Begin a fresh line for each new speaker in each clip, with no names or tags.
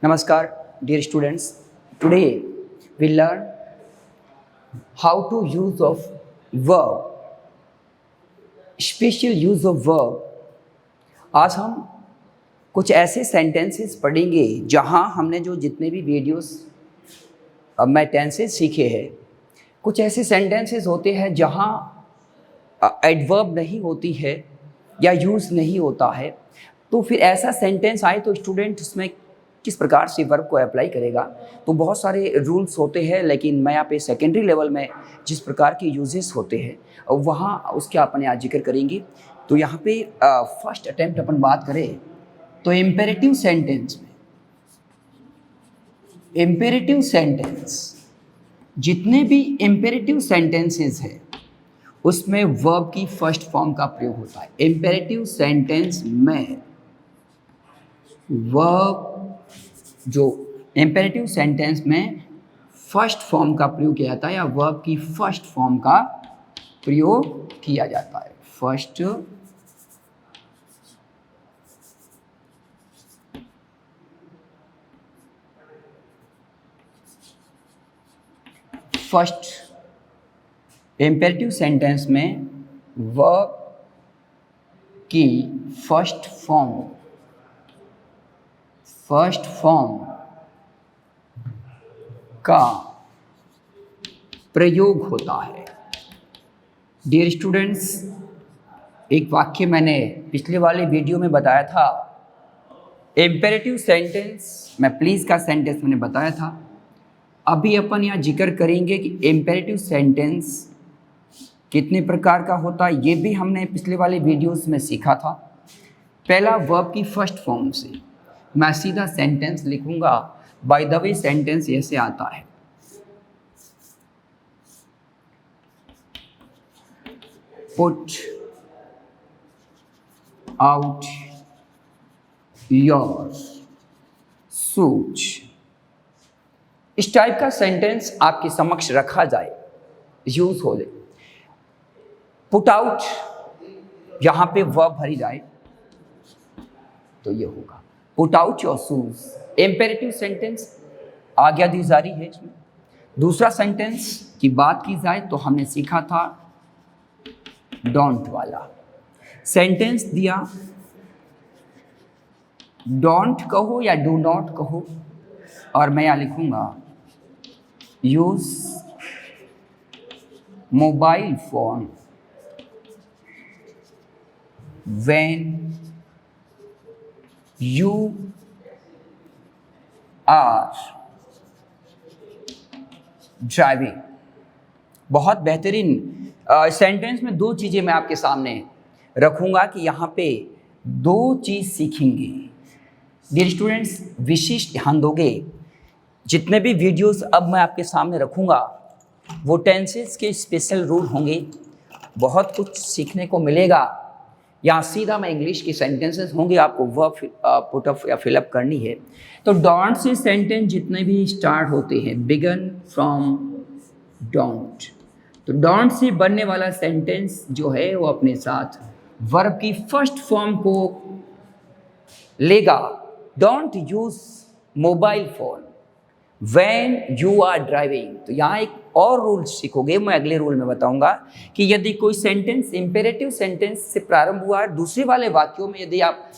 Namaskar, dear students. Today we learn how to use of verb, special use of verb. आज हम कुछ ऐसे sentences पढ़ेंगे जहां हमने जो जितने भी वीडियोस में टेंसेस सीखे हैं, कुछ ऐसे सेंटेंसेस होते हैं जहां एडवर्ब नहीं होती है या यूज़ नहीं होता है। तो फिर ऐसा सेंटेंस आए तो स्टूडेंट उसमें किस प्रकार से वर्ब को अप्लाई करेगा। तो बहुत सारे रूल्स होते हैं, लेकिन मैं यहाँ पे सेकेंडरी लेवल में जिस प्रकार के यूजेस होते हैं वहाँ उसके अपन आज जिक्र करेंगे। तो यहाँ पे फर्स्ट अटेम्प्ट अपन बात करें तो इम्पेरेटिव सेंटेंस में, इम्पेरेटिव सेंटेंस जितने भी इम्पेरेटिव सेंटेंसेस हैं उसमें वर्ब की फर्स्ट फॉर्म का प्रयोग होता है। इम्पेरेटिव सेंटेंस में वर्ब, जो इम्पेरेटिव सेंटेंस में फर्स्ट फॉर्म का प्रयोग किया जाता है या वर्ब की फर्स्ट फॉर्म का प्रयोग किया जाता है। फर्स्ट इम्पेरेटिव सेंटेंस में वर्ब की फर्स्ट फॉर्म का प्रयोग होता है। डियर स्टूडेंट्स, एक वाक्य मैंने पिछले वाले वीडियो में बताया था। इम्पेरेटिव सेंटेंस में प्लीज़ का सेंटेंस मैंने बताया था। अभी अपन यहाँ जिक्र करेंगे कि इम्पेरेटिव सेंटेंस कितने प्रकार का होता है, ये भी हमने पिछले वाले वीडियोस में सीखा था। पहला, वर्ब की फर्स्ट फॉर्म से मैं सीधा सेंटेंस लिखूंगा। बाय द वे सेंटेंस ऐसे आता है, पुट आउट योर शूज। इस टाइप का सेंटेंस आपके समक्ष रखा जाए, यूज हो जाए। पुट आउट, यहां पे वर्ब भरी जाए तो ये होगा put out your shoes. Imperative sentence आज्ञा दी जा रही है इसमें। दूसरा सेंटेंस की बात की जाए तो हमने सीखा था डोंट वाला। सेंटेंस दिया, डोंट कहो या डू नॉट कहो, और मैं यहां लिखूंगा use mobile phone when you are driving। बहुत बेहतरीन सेंटेंस में दो चीज़ें मैं आपके सामने रखूंगा कि यहाँ पे दो चीज़ सीखेंगे। डियर स्टूडेंट्स, विशेष ध्यान दोगे। जितने भी वीडियोस अब मैं आपके सामने रखूंगा वो टेंसेस के स्पेशल रूल होंगे। बहुत कुछ सीखने को मिलेगा। यहाँ सीधा मैं इंग्लिश की सेंटेंसेस होंगे, आपको वर्ब पुट अप या फिलअप करनी है। तो डोंट से सेंटेंस जितने भी स्टार्ट होते हैं, बिगन फ्रॉम डोंट। तो डोंट से बनने वाला सेंटेंस जो है वो अपने साथ वर्ब की फर्स्ट फॉर्म को लेगा। Don't use mobile phone when you are driving. तो यहाँ एक और रूल सीखोगे, मैं अगले रूल में बताऊंगा कि यदि कोई सेंटेंस इम्पेरेटिव सेंटेंस से प्रारंभ हुआ है, दूसरे वाले वाक्यों में यदि आप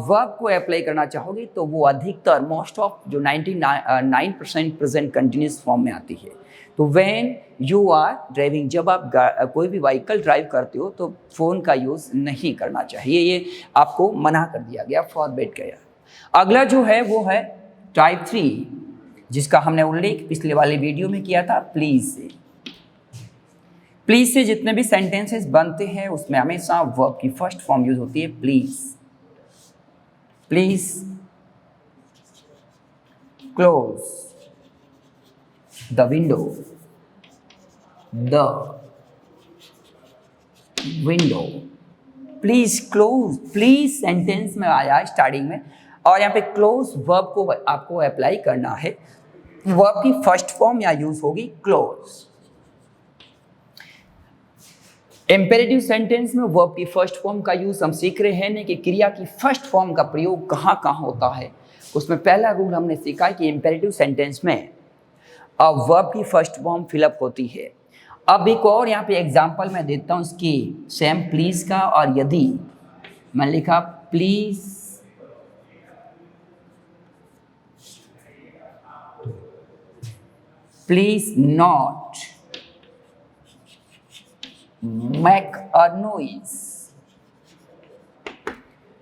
वर्ब को अप्लाई करना चाहोगे तो वो अधिकतर मोस्ट ऑफ जो 99% प्रेजेंट कंटिन्यूस फॉर्म में आती है। तो व्हेन यू आर ड्राइविंग, जब आप कोई भी व्हीकल ड्राइव करते हो तो फ़ोन का यूज़ नहीं करना चाहिए, ये आपको मना कर दिया गया, फॉरबिड गया। अगला जो है वो है टाइप 3, जिसका हमने उल्लेख पिछले वाले वीडियो में किया था, प्लीज से। प्लीज से जितने भी सेंटेंसेस बनते हैं उसमें हमेशा वर्ब की फर्स्ट फॉर्म यूज होती है, please. Please close the window, the window. Please close, please sentence में आया स्टार्टिंग में, और यहाँ पे क्लोज वर्ब को आपको अप्लाई करना है। वर्ब की फर्स्ट फॉर्म या यूज होगी क्लोज। इम्पेरेटिव सेंटेंस में वर्ब की फर्स्ट फॉर्म का यूज हम सीख रहे हैं कि क्रिया की फर्स्ट फॉर्म का प्रयोग कहाँ कहाँ होता है उसमें पहला रूल हमने सीखा कि इम्पेरेटिव सेंटेंस में वर्ब की फर्स्ट फॉर्म फिलअप होती है। अब एक और यहाँ पे एग्जांपल मैं देता हूँ इसकी सेम प्लीज का, और यदि मैं लिखा please not make a noise.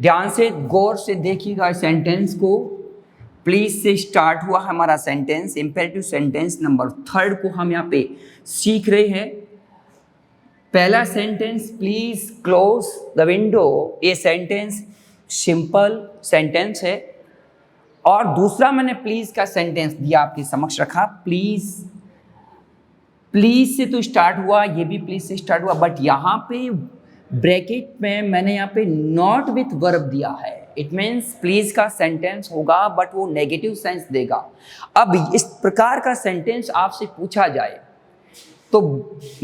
ध्यान से गौर से देखिएगा सेंटेंस को। प्लीज से स्टार्ट हुआ हमारा सेंटेंस, इंपेरेटिव सेंटेंस नंबर 3 को हम यहाँ पे सीख रहे हैं। पहला sentence please close the window, ये सेंटेंस सिंपल सेंटेंस है। और दूसरा मैंने प्लीज का सेंटेंस दिया आपके समक्ष रखा। प्लीज से तो स्टार्ट हुआ, ये भी प्लीज से स्टार्ट हुआ, बट यहाँ पे ब्रैकेट में मैंने यहाँ पे नॉट विथ वर्ब दिया है। इट मीन्स प्लीज का सेंटेंस होगा बट वो नेगेटिव सेंस देगा। अब इस प्रकार का सेंटेंस आपसे पूछा जाए तो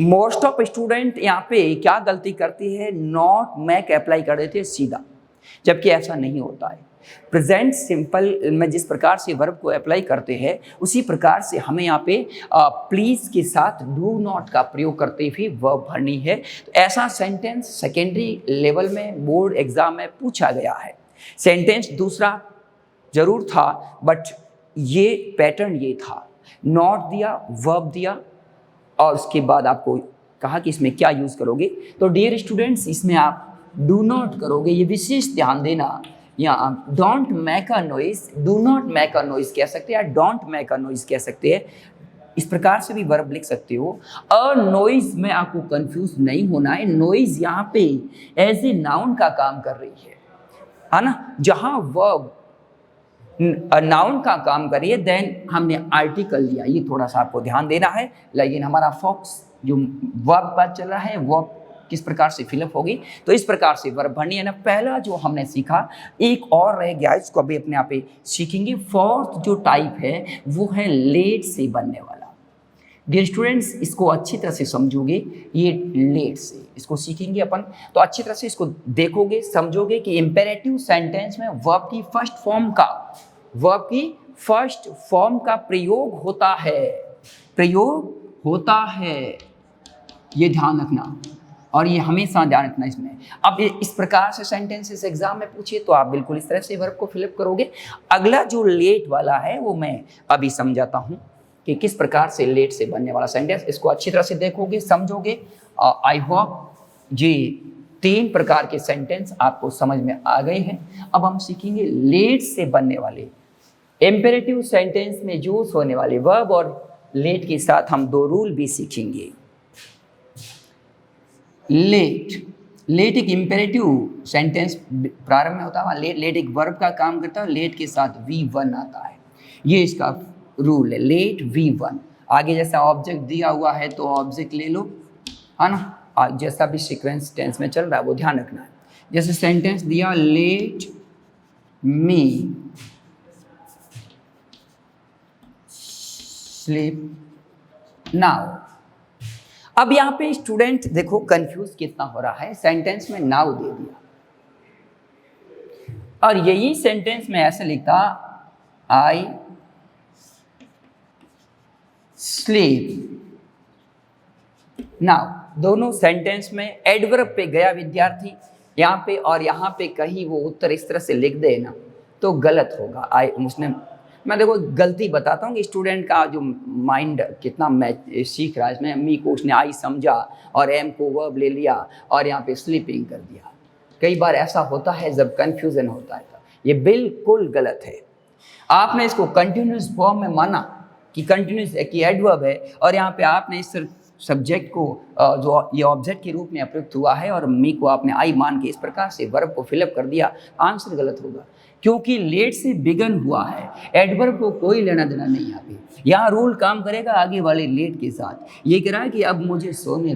मोस्ट ऑफ स्टूडेंट यहाँ पे क्या गलती करती है, नॉट मैक अप्लाई कर देते हैं सीधा, जबकि ऐसा नहीं होता है। प्रेजेंट सिंपल में जिस प्रकार से वर्ब को अप्लाई करते हैं उसी प्रकार से हमें यहाँ पे प्लीज के साथ डू नॉट का प्रयोग करते हुए वर्ब भरनी है। तो ऐसा सेंटेंस सेकेंडरी लेवल में बोर्ड एग्जाम में पूछा गया है। सेंटेंस दूसरा जरूर था बट ये पैटर्न ये था, नॉट दिया, वर्ब दिया और उसके बाद आपको कहा कि इसमें क्या यूज़ करोगे। तो डियर स्टूडेंट्स, इसमें आप डू नॉट करोगे, ये विशेष ध्यान देना। या don't make a noise, do not make a noise कह सकते हैं, या डोंट मेक अ नॉइज कह सकते हैं। इस प्रकार से भी वर्ब लिख सकते हो। अ नॉइज में आपको कंफ्यूज नहीं होना है। नॉइज यहाँ पे एज ए नाउन का काम कर रही है ना। जहाँ वर्ब नाउन का काम करिए देन हमने आर्टिकल लिया, ये थोड़ा सा आपको ध्यान देना है। लेकिन हमारा फोकस जो वर्ब पर चल रहा है, वर्ब किस प्रकार से फिलअप होगी, तो इस प्रकार से वर्ब भरनी है ना। पहला जो हमने सीखा, एक और रह गया, इसको अभी अपने आप पे सीखेंगे। फोर्थ जो टाइप है वो है लेट से बनने वाला। डियर स्टूडेंट्स, इसको अच्छी तरह से समझोगे, ये लेट से इसको सीखेंगे अपन, तो अच्छी तरह से इसको देखोगे, समझोगे कि इंपेरेटिव सेंटेंस में वर्ब की फर्स्ट फॉर्म का प्रयोग होता है, ये ध्यान रखना, और ये हमेशा ध्यान रखना इसमें। अब इस प्रकार से सेंटेंसेस एग्जाम में पूछिए तो आप बिल्कुल इस तरह से वर्ब को फिलअप करोगे। अगला जो लेट वाला है वो मैं अभी समझाता हूँ कि किस प्रकार से लेट से बनने वाला सेंटेंस, इसको अच्छी तरह से देखोगे, समझोगे। आई होप ये 3 प्रकार के सेंटेंस आपको समझ में आ गए हैं। अब हम सीखेंगे लेट से बनने वाले इंपेरेटिव सेंटेंस में यूज होने वाले वर्ब, और लेट के साथ हम 2 रूल भी सीखेंगे। लेट एक इंपेरेटिव सेंटेंस प्रारंभ में होता है, लेट एक वर्ब का काम करता है, लेट के साथ V1 आता है, ये इसका रूल है। लेट V1, आगे जैसा ऑब्जेक्ट दिया हुआ है तो ऑब्जेक्ट ले लो, है ना। जैसा भी सीक्वेंस टेंस में चल रहा है वो ध्यान रखना है। जैसे सेंटेंस दिया, लेट मी स्लीप नाउ। अब यहाँ पे स्टूडेंट देखो कंफ्यूज कितना हो रहा है, सेंटेंस में नाउ दे दिया और यही सेंटेंस में ऐसे लिखता आई स्लीप नाउ। दोनों सेंटेंस में एडवर्ब पे गया विद्यार्थी यहाँ पे, और यहाँ पे कहीं वो उत्तर इस तरह से लिख दे ना तो गलत होगा। मैं देखो गलती बताता हूँ कि स्टूडेंट का जो माइंड कितना सीख रहा है इसमें। मी को उसने आई समझा और एम को वर्ब ले लिया और यहाँ पे स्लीपिंग कर दिया। कई बार ऐसा होता है जब कंफ्यूजन होता है, ये बिल्कुल गलत है। आपने इसको कंटिन्यूस फॉर्म में माना कि कंटिन्यूस की एडवर्ब है, और यहाँ पे आपने इस सब्जेक्ट को जो ये ऑब्जेक्ट के रूप में प्रयुक्त हुआ है और मी को आपने आई मान के इस प्रकार से वर्ब को फिलअप कर दिया, आंसर गलत होगा। क्योंकि लेट से बिगन हुआ है, एडवर्ब को कोई लेना देना नहीं। यहाँ रूल काम करेगा आगे वाले लेट के साथ। ये कह रहा है कि अब मुझे सोने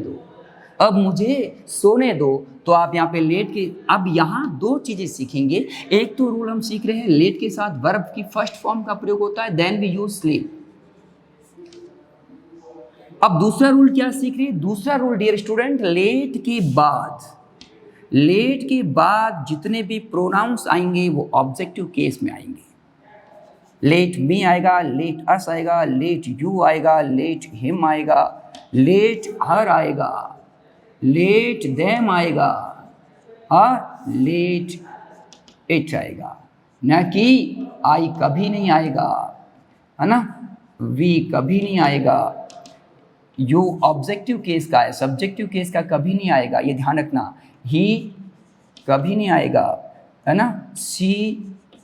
दो, तो आप यहाँ पे लेट के, अब यहाँ 2 चीजें सीखेंगे। एक तो रूल हम सीख रहे हैं लेट के साथ वर्ब की फर्स्ट फॉर्म का प्रयोग होता है, देन वी यूज स्लीप। अब दूसरा रूल क्या सीख रहे हैं? दूसरा रूल डियर स्टूडेंट, लेट के बाद जितने भी प्रोनाउंस आएंगे वो ऑब्जेक्टिव केस में आएंगे। लेट मी आएगा, लेट अस आएगा, लेट यू आएगा, लेट हिम आएगा, लेट हर आएगा, लेट देम आएगा और लेट इट आएगा, न कि आई कभी नहीं आएगा, है ना, वी कभी नहीं आएगा। यू ऑब्जेक्टिव केस का है, सब्जेक्टिव केस का कभी नहीं आएगा, ये ध्यान रखना। ही कभी नहीं आएगा, है ना, सी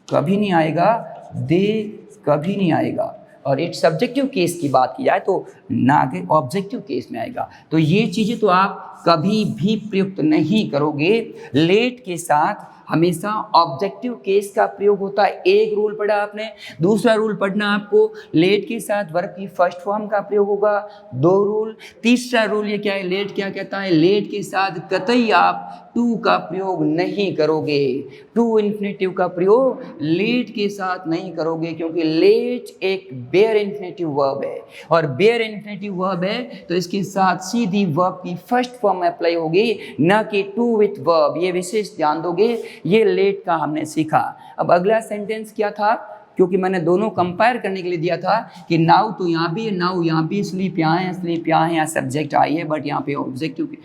कभी नहीं आएगा, दे कभी नहीं आएगा। और इट सब्जेक्टिव केस की बात की जाए तो ना के ऑब्जेक्टिव केस में आएगा। तो ये चीज़ें तो आप कभी भी प्रयुक्त नहीं करोगे। लेट के साथ हमेशा ऑब्जेक्टिव केस का प्रयोग होता है। एक रूल पढ़ा आपने। दूसरा रूल पढ़ना आपको, लेट के साथ वर्ब की फर्स्ट फॉर्म का प्रयोग होगा। दो रूल। तीसरा रूल ये क्या है, लेट क्या कहता है, लेट के साथ कतई आप टू का प्रयोग नहीं करोगे। टू इन्फिनेटिव का प्रयोग लेट के साथ नहीं करोगे, क्योंकि लेट एक बेयर इन्फिनेटिव वर्ब है, और बेयर इन्फिनेटिव वर्ब है तो इसके साथ सीधी वर्ब की फर्स्ट फॉर्म अप्लाई होगी, न कि टू विथ वर्ब। ये विशेष ध्यान दोगे। ये लेट का हमने सीखा। अब अगला सेंटेंस क्या था, क्योंकि मैंने दोनों कंपेयर करने के लिए दिया था कि नाउ तो यहाँ भी है, नाउ यहाँ भी, स्लीप यहाँ है, स्लीप यहाँ है, यहाँ सब्जेक्ट आई है, बट यहाँ पे ऑब्जेक्टिव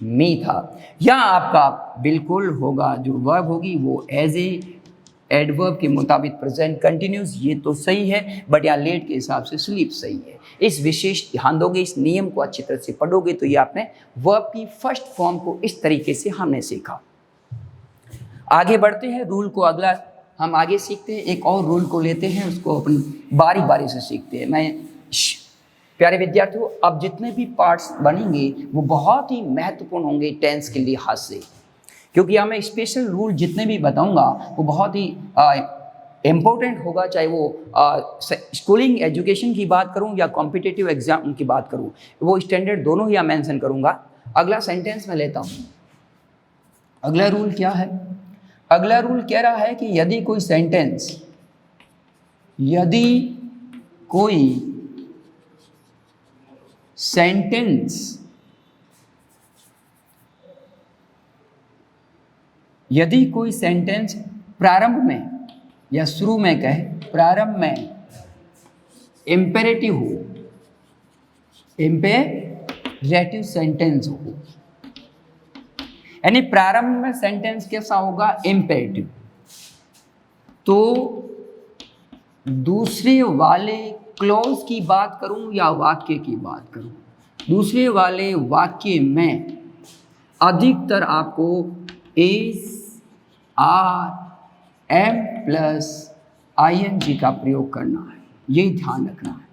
मी था। यहाँ आपका बिल्कुल होगा, जो वर्ब होगी वो एज ए एडवर्ब के मुताबिक प्रेजेंट कंटिन्यूस, ये तो सही है, बट यहाँ लेट के हिसाब से स्लीप सही है। इस विशेष ध्यान दोगे, इस नियम को अच्छी तरह से पढ़ोगे तो ये आपने वर्ब की फर्स्ट फॉर्म को इस तरीके से हमने सीखा। आगे बढ़ते हैं, रूल को अगला हम आगे सीखते हैं। एक और रूल को लेते हैं, उसको अपन बारी बारी से सीखते हैं। प्यारे विद्यार्थियों, अब जितने भी पार्ट्स बनेंगे वो बहुत ही महत्वपूर्ण होंगे टेंस के लिहाज से, क्योंकि यहाँ मैं स्पेशल रूल जितने भी बताऊंगा वो बहुत ही इम्पोर्टेंट होगा, चाहे वो स्कूलिंग एजुकेशन की बात करूं या कॉम्पिटिटिव एग्जाम की बात करूं, वो स्टैंडर्ड दोनों ही यहाँ मेंशन करूंगा। अगला सेंटेंस में लेता हूं। अगला रूल क्या है, अगला रूल कह रहा है कि यदि कोई सेंटेंस प्रारंभ में या शुरू में कहे, प्रारंभ में इम्पेरेटिव हो, इम्पेरेटिव सेंटेंस हो, यानी प्रारंभ में सेंटेंस कैसा होगा, इम्पेरेटिव, तो दूसरे वाले क्लॉज की बात करूं या वाक्य की बात करूं, दूसरे वाले वाक्य में अधिकतर आपको is, are, am plus ING का प्रयोग करना है, ये ध्यान रखना है।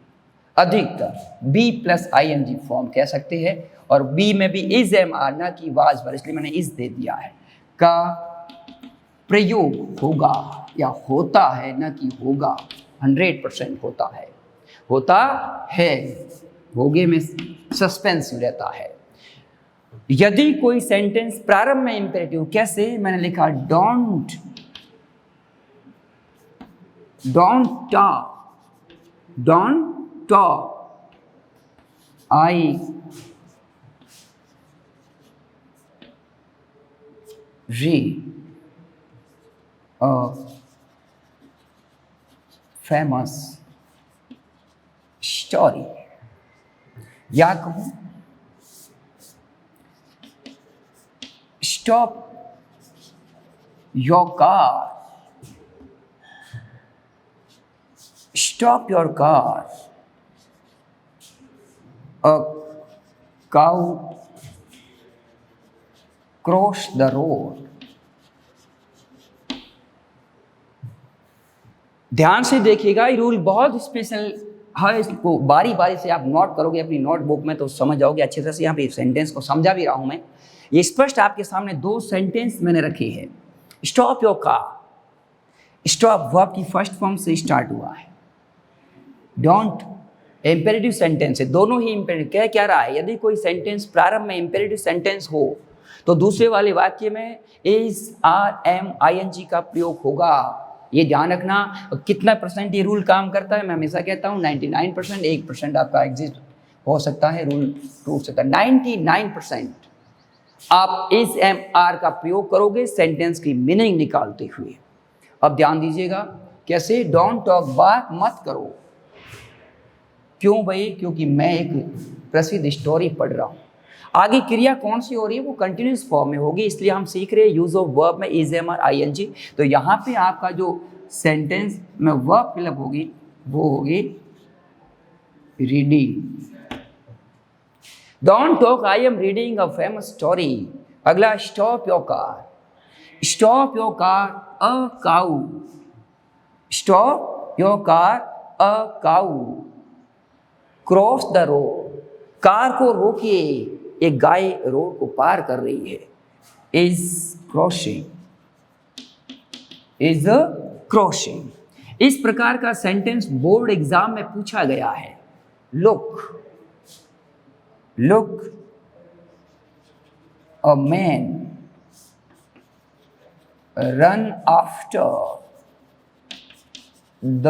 अधिकतर बी प्लस आईएनजी फॉर्म कह सकते हैं, और बी में भी इज, एम, आर, ना कि वाज पर, इसलिए मैंने इज दे दिया है, का प्रयोग होगा या होता है, ना कि होगा। 100% होता है, होता है, होगे में सस्पेंस रहता है। यदि कोई सेंटेंस प्रारंभ में इंपेरेटिव, कैसे, मैंने लिखा don't talk, I read a famous story, या कहूं stop your car, stop your car, a cow cross the road। ध्यान से देखिएगा, ये रूल बहुत स्पेशल है, इसको बारी बारी से आप नोट करोगे अपनी नोटबुक में तो समझ जाओगे अच्छी तरह से। यहाँ पे सेंटेंस को समझा भी रहा हूं मैं, ये स्पष्ट आपके सामने दो सेंटेंस मैंने रखे हैं। Stop your car, stop verb की फर्स्ट फॉर्म से स्टार्ट हुआ है। डोंट इंपेरेटिव सेंटेंस है, दोनों ही इंपेरेटिव। क्या रहा है, यदि कोई सेंटेंस प्रारंभ में इंपेरेटिव सेंटेंस हो तो दूसरे वाले वाक्य में इज, आर, एम, आईएनजी का प्रयोग होगा, ये ध्यान रखना। कितना परसेंट ये रूल काम करता है, मैं हमेशा कहता हूँ 99%, 1% आपका एग्जिस्ट हो सकता है, रूल टूट सकता है। 99% आप इज, एम, आर का प्रयोग करोगे सेंटेंस की मीनिंग निकालते हुए। अब ध्यान दीजिएगा, कैसे? डोंट टॉक, बात मत करो। क्यों भाई? क्योंकि मैं एक प्रसिद्ध स्टोरी पढ़ रहा हूँ। आगे क्रिया कौन सी हो रही है? वो कंटिन्यूस फॉर्म में होगी, इसलिए हम सीख रहे हैं यूज ऑफ वर्ब में इज, एम और आईएनजी। तो यहाँ पे आपका जो सेंटेंस में वर्ब फिलअप होगी वो होगी reading. Don't talk, I am reading a famous story. अगला, stop your car. Stop your car a cow. Stop your car a cow. Cross the road, car को रोकिए, एक गाय रोड को पार कर रही है। Is crossing, is crossing. इस प्रकार का सेंटेंस बोर्ड एग्जाम में पूछा गया है। Look, look a man run after the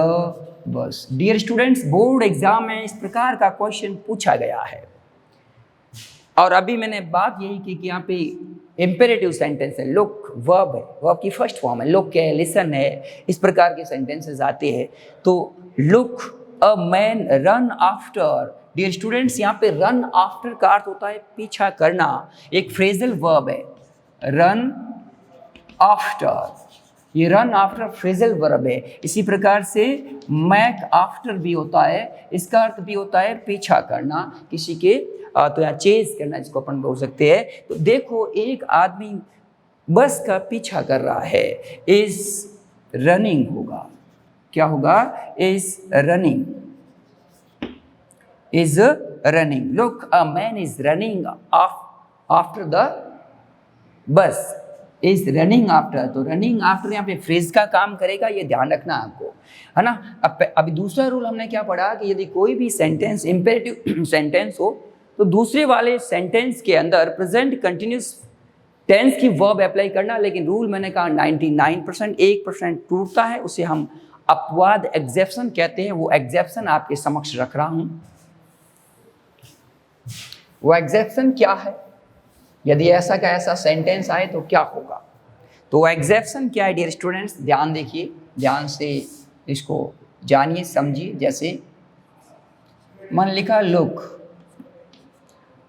bus. Dear students, board exam में इस प्रकार का क्वेश्चन पूछा गया है। और अभी मैंने बात यही की कि यहाँ पे इंपेरेटिव सेंटेंस है, लुक वर्ब है, वर्ब की फर्स्ट फॉर्म है, लुक है, लिसन है, इस प्रकार के सेंटेंसेस आते हैं। तो look a man run after. Dear students, यहाँ पे रन आफ्टर का अर्थ होता है पीछा करना, एक फ्रेजल वर्ब है रन आफ्टर। ये रन आफ्टर फ्रेजल वर्ब है। इसी प्रकार से मैक आफ्टर भी होता है, इसका अर्थ भी होता है पीछा करना किसी के, तो यहाँ चेज करना जिसको अपन बोल सकते हैं। तो देखो, एक आदमी बस का पीछा कर रहा है, इज रनिंग होगा। क्या होगा? Is running, is running. Look a man is running after the बस, इज रनिंग आफ्टर। तो रनिंग आफ्टर यहाँ पे फ्रेज का काम करेगा, ये ध्यान रखना आपको, है ना। अभी दूसरा रूल हमने क्या पढ़ा कि यदि कोई भी सेंटेंस इंपेरेटिव सेंटेंस हो तो दूसरे वाले सेंटेंस के अंदर प्रेजेंट कंटिन्यूस टेंस की वर्ब अप्लाई करना। लेकिन रूल मैंने कहा 99%, 1% टूटता है, उसे हम अपवाद एक्सेप्शन कहते हैं। वो एक्सेप्शन आपके समक्ष रख रहा हूं। वो एक्सेप्शन क्या है? यदि ऐसा का ऐसा सेंटेंस आए तो क्या होगा? तो एक्सेप्शन क्या है डियर स्टूडेंट्स? ध्यान देखिए, ध्यान से इसको जानिए, समझिए। जैसे मन लिखा लुक,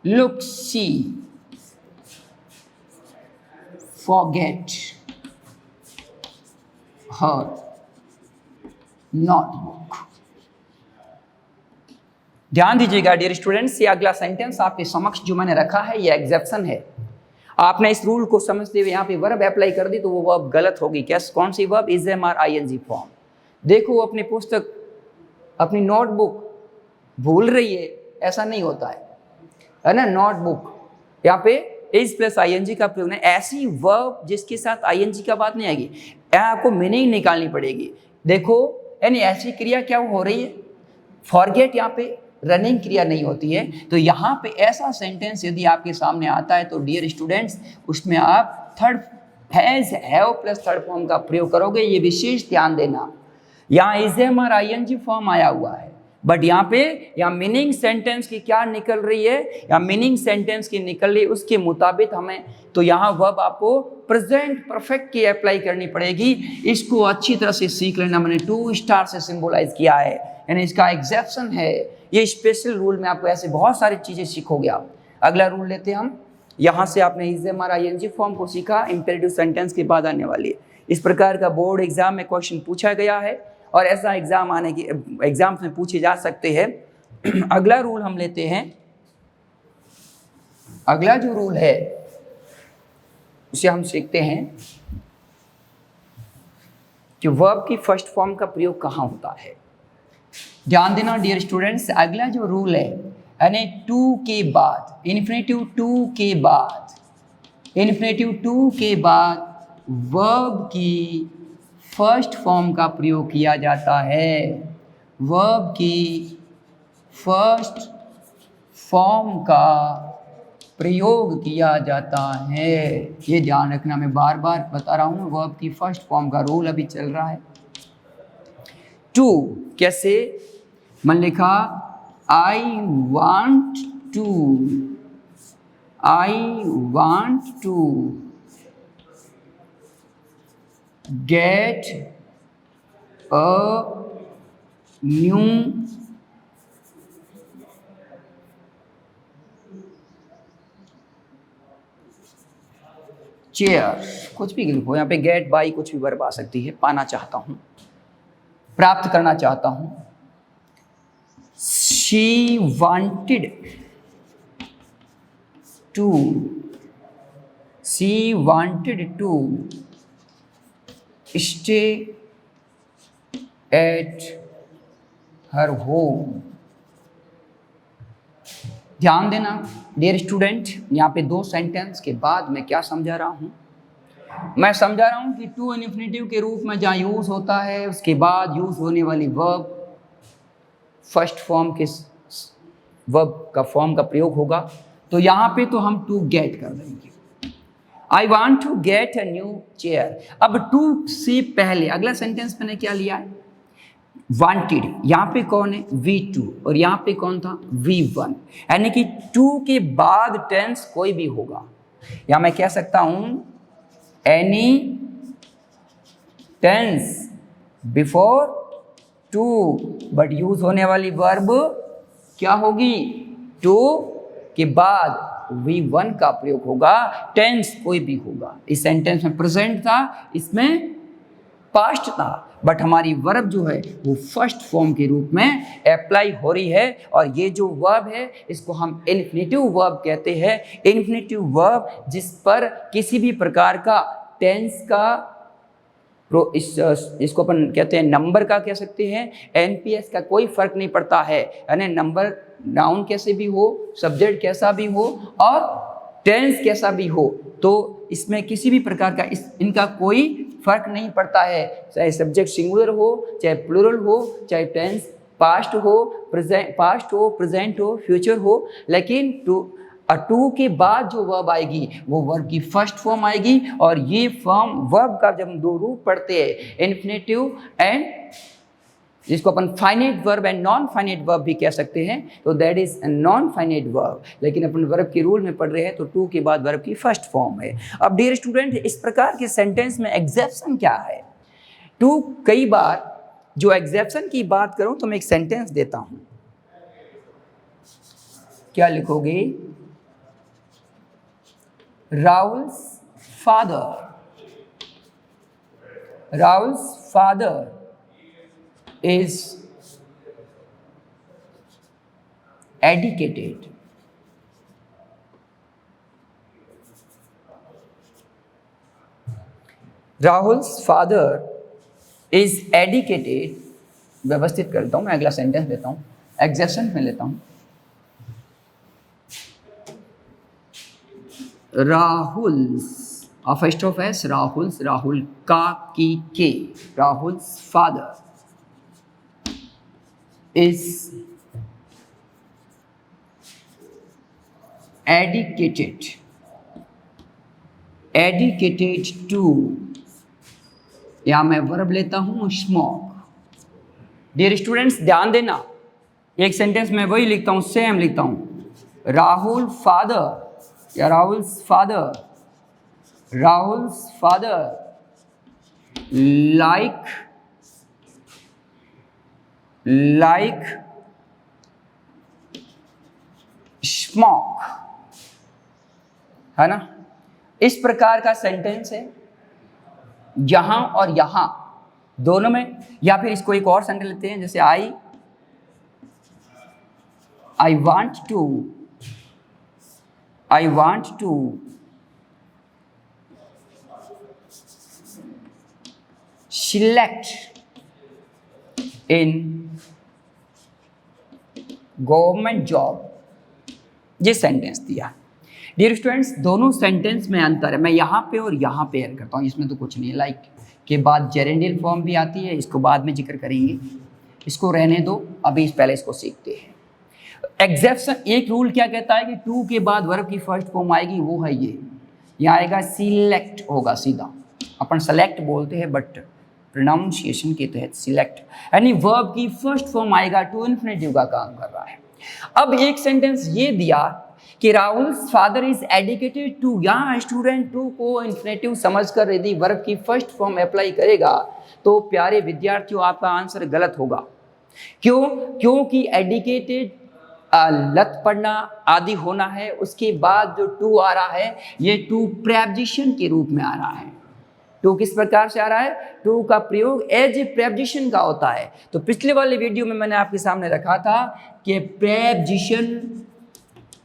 लुक, सी, फॉरगेट, हर, नोटबुक। ध्यान दीजिएगा डियर स्टूडेंट्स, ये अगला सेंटेंस आपके समक्ष जो मैंने रखा है ये एक्सेप्शन है। आपने इस रूल को समझते हुए यहाँ पे वर्ब अप्लाई कर दी तो वो वर्ब गलत होगी। क्या? कौन सी वर्ब? इज, एम और आईएनजी फॉर्म। देखो, अपनी पुस्तक, अपनी नोटबुक भूल रही है, ऐसा नहीं होता है ना। नोटबुक यहाँ पे इज प्लस आईएनजी का प्रयोग है। ऐसी वर्ब जिसके साथ आईएनजी का बात नहीं आएगी, यहाँ आपको मीनिंग निकालनी पड़ेगी। देखो, यानी ऐसी क्रिया क्या हो रही है? फॉरगेट यहाँ पे रनिंग क्रिया नहीं होती है। तो यहाँ पे ऐसा सेंटेंस यदि आपके सामने आता है तो डियर स्टूडेंट्स, उसमें आप third has, have plus third form का प्रयोग करोगे। ये विशेष ध्यान देना। यहाँ इज, एम और आईएनजी फॉर्म आया हुआ है, बट यहाँ मीनिंग सेंटेंस की क्या निकल रही है? या मीनिंग सेंटेंस की निकल रही है, उसके मुताबिक हमें तो यहाँ वर्ब आपको प्रेजेंट परफेक्ट की अप्लाई करनी पड़ेगी। इसको अच्छी तरह से सीख लेना। मैंने 2 स्टार से सिंबलाइज किया है, यानी इसका एक्सेप्शन है। ये स्पेशल रूल में आपको ऐसे बहुत सारी चीजें सीखोगे आप। अगला रूल लेते हैं हम। यहाँ से आपने इज, एम और आईएनजी फॉर्म को सीखा, इंपेरेटिव सेंटेंस के बाद आने वाली है। इस प्रकार का बोर्ड एग्जाम में क्वेश्चन पूछा गया है और ऐसा एग्जाम में पूछे जा सकते हैं। अगला रूल हम लेते हैं। अगला जो रूल है उसे हम सीखते हैं कि वर्ब की फर्स्ट फॉर्म का प्रयोग कहाँ होता है। ध्यान देना डियर स्टूडेंट्स, अगला जो रूल है, यानी टू के बाद, इन्फिनेटिव टू के बाद, इन्फिनेटिव टू के बाद वर्ब की फर्स्ट फॉर्म का प्रयोग किया जाता है। वर्ब की फर्स्ट फॉर्म का प्रयोग किया जाता है। ये ध्यान रखना, मैं बार बार बता रहा हूँ, वर्ब की फर्स्ट फॉर्म का रूल अभी चल रहा है। टू कैसे? मन लिखा I want to, I want to get new chair, कुछ भी लिखो यहाँ पे, गेट बाई कुछ भी वर्ब आ सकती है। पाना चाहता हूँ, प्राप्त करना चाहता हूँ। She wanted to stay at her home. ध्यान देना डियर स्टूडेंट, यहाँ पे दो सेंटेंस के बाद मैं क्या समझा रहा हूँ। मैं समझा रहा हूँ कि टू इन्फिनेटिव के रूप में जहाँ यूज होता है उसके बाद यूज होने वाली वर्ब फर्स्ट फॉर्म के वर्ब का फॉर्म का प्रयोग होगा। तो यहाँ पे तो हम टू गेट कर देंगे। I want to get a new chair. अब टू से पहले अगला सेंटेंस मैंने क्या लिया है, वांटेड। यहाँ पे कौन है, V2, और यहाँ पे कौन था, V1। यानी कि टू के बाद टेंस कोई भी होगा, या मैं कह सकता हूं any tense before to, but use होने वाली वर्ब क्या होगी, टू के बाद V1 का प्रयोग होगा। टेंस कोई भी होगा। इस सेंटेंस में प्रेजेंट था, इसमें पास्ट था, बट हमारी वर्ब जो है वो फर्स्ट फॉर्म के रूप में अप्लाई हो रही है। और ये जो वर्ब है इसको हम इन्फिनेटिव वर्ब कहते हैं। इन्फिनेटिव वर्ब जिस पर किसी भी प्रकार का टेंस का इसको अपन कहते हैं नंबर का कह सकते हैं, एनपीएस का कोई फर्क नहीं पड़ता है। यानी नंबर नाउन कैसे भी हो, सब्जेक्ट कैसा भी हो और टेंस कैसा भी हो, तो इसमें किसी भी प्रकार का इनका कोई फर्क नहीं पड़ता है। चाहे सब्जेक्ट सिंगुलर हो, चाहे प्लूरल हो, चाहे टेंस पास्ट हो, प्रेजेंट हो, फ्यूचर हो, लेकिन टू के बाद जो वर्ब आएगी वो वर्ब की फर्स्ट फॉर्म आएगी। और ये फॉर्म वर्ब का जब हम दो रूप पढ़ते हैं, इन्फिनेटिव एंड जिसको अपन finite verb and non finite verb भी कह सकते हैं, तो that is non finite verb. लेकिन अपन वर्ब के रूल में पढ़ रहे हैं तो टू के बाद वर्ब की फर्स्ट फॉर्म है। अब डियर स्टूडेंट, इस प्रकार के सेंटेंस में एक्सेप्शन क्या है। टू कई बार जो एक्सेप्शन की बात करूं तो मैं एक सेंटेंस देता हूं, क्या लिखोगे, Rahul's father is educated. Rahul's father is educated. व्यवस्थित करता हूं मैं, अगला सेंटेंस लेता हूं, एक्सेप्शन में लेता हूं। Rahul's first of S, Rahul's, Rahul का की के, Rahul's father is educated to, या मैं वर्ब लेता हूं स्मोक। डियर स्टूडेंट्स ध्यान देना, एक सेंटेंस में वही लिखता हूं, सेम लिखता हूं, राहुल फादर या राहुल्स फादर like smoke, है ना। इस प्रकार का सेंटेंस है यहां और यहां दोनों में। या फिर इसको एक और सेंटेंस लेते हैं, जैसे I want to select in government job, ये सेंटेंस दिया। डियर स्टूडेंट्स दोनों सेंटेंस में अंतर है, मैं यहाँ पे और यहाँ पे ऐड करता हूँ, इसमें तो कुछ नहीं है। लाइक के बाद जेरेंडियल फॉर्म भी आती है, इसको बाद में जिक्र करेंगे, इसको रहने दो, अभी पहले इसको सीखते हैं। एक्सेप्शन, एक रूल क्या कहता है कि टू के बाद वर्ब की फर्स्ट फॉर्म आएगी, वो है ये, यहाँ आएगा सिलेक्ट होगा सीधा, अपन सेलेक्ट बोलते हैं बट प्रोनाउंसिएशन के तहत सिलेक्ट, यानी वर्ब की फर्स्ट फॉर्म आएगा, टू इन्फिनेटिव का काम कर रहा है। अब एक सेंटेंस ये दिया कि Rahul's father is educated to, यहाँ स्टूडेंट टू को इन्फिनेटिव समझकर यदि वर्ब की फर्स्ट फॉर्म अप्लाई करेगा तो प्यारे विद्यार्थियों आपका आंसर गलत होगा। क्यों? क्योंकि एडिकेटेड लत पड़ना आदि होना है। उसके बाद जो टू आ रहा है ये टू प्रेपोजिशन के रूप में आ रहा है। टू किस प्रकार से आ रहा है? टू का प्रयोग एज ए प्रेपोजिशन का होता है। तो पिछले वाले वीडियो में मैंने आपके सामने रखा था कि प्रेपोजिशन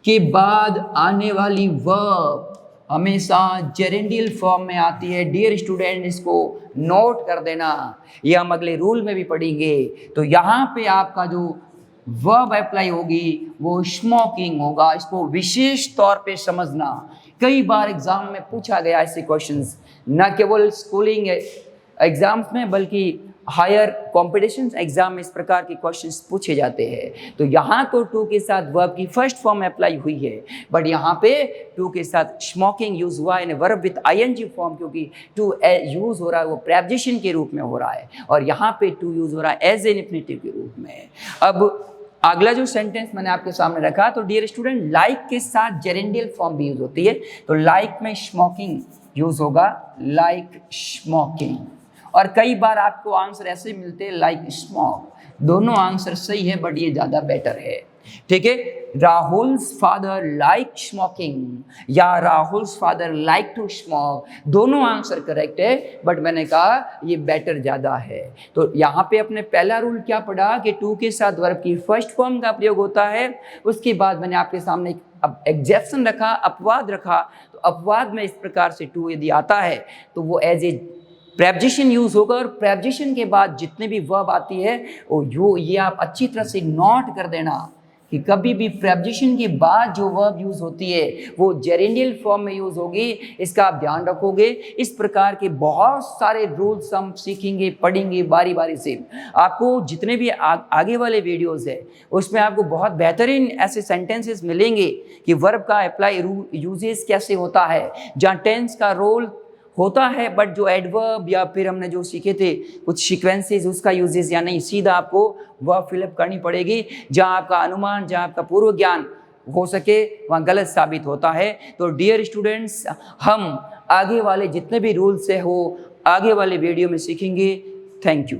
के बाद आने वाली वर्ब हमेशा जेरेंडियल फॉर्म में आती है। डियर स्टूडेंट, इसको नोट कर देना, ये हम अगले रूल में भी पढ़ेंगे। तो यहाँ पे आपका जो वर्ब अप्लाई होगी वो स्मोकिंग होगा। इसको विशेष तौर पे समझना। कई बार एग्जाम में पूछा गया ऐसे क्वेश्चंस, न केवल स्कूलिंग एग्जाम्स में बल्कि हायर कॉम्पिटिशन एग्जाम में इस प्रकार के क्वेश्चंस पूछे जाते हैं। तो यहाँ तो टू के साथ वर्ब की फर्स्ट फॉर्म अप्लाई हुई है, बट यहाँ पे टू के साथ स्मोकिंग यूज हुआ है वर्ब विथ आईएनजी फॉर्म, क्योंकि टू यूज हो रहा है वो प्रेपोजिशन के रूप में हो रहा है, और यहाँ पे टू यूज हो रहा है एज एन इंफिनिटिव के रूप में। अब अगला जो सेंटेंस मैंने आपके सामने रखा, तो डियर स्टूडेंट, लाइक के साथ जेरेंडियल फॉर्म भी यूज होती है। तो लाइक में स्मोकिंग यूज होगा, लाइक स्मोकिंग। और कई बार आपको आंसर ऐसे मिलते हैं लाइक स्मोक। दोनों आंसर सही है, बट ये ज़्यादा बेटर है। ठीक है, राहुल्स फादर लाइक स्मोकिंग या Rahul's father like to smoke, दोनों आंसर करेक्ट है, बट मैंने कहा ये बेटर ज़्यादा है। तो यहाँ पे अपने पहला रूल क्या पढ़ा कि टू के साथ वर्ब की फर्स्ट फॉर्म का प्रयोग होता है। उसके बाद मैंने आपके सामने अब एग्जेप्शन रखा, अपवाद रखा। तो अपवाद में इस प्रकार से टू यदि आता है तो वो एज ए प्रेपोजिशन यूज होगा, और प्रेपोजिशन के बाद जितने भी वर्ब आती है वो ये आप अच्छी तरह से नोट कर देना कि कभी भी प्रेपोजिशन के बाद जो वर्ब यूज होती है वो जेरेंडियल फॉर्म में यूज होगी। इसका आप ध्यान रखोगे। इस प्रकार के बहुत सारे रूल्स हम सीखेंगे, पढ़ेंगे बारी बारी से। आपको जितने भी आगे वाले वीडियोस है उसमें आपको बहुत बेहतरीन ऐसे सेंटेंसेस मिलेंगे कि वर्ब का अप्लाई यूजेस कैसे होता है, जहाँ टेंस का रोल होता है, बट जो एडवर्ब या फिर हमने जो सीखे थे कुछ सीक्वेंसेस उसका यूजेस या नहीं, सीधा आपको वर्ब फिलअप करनी पड़ेगी। जहाँ आपका अनुमान, जहाँ आपका पूर्व ज्ञान हो सके वहाँ गलत साबित होता है। तो डियर स्टूडेंट्स, हम आगे वाले जितने भी रूल्स है वो आगे वाले वीडियो में सीखेंगे। Thank you.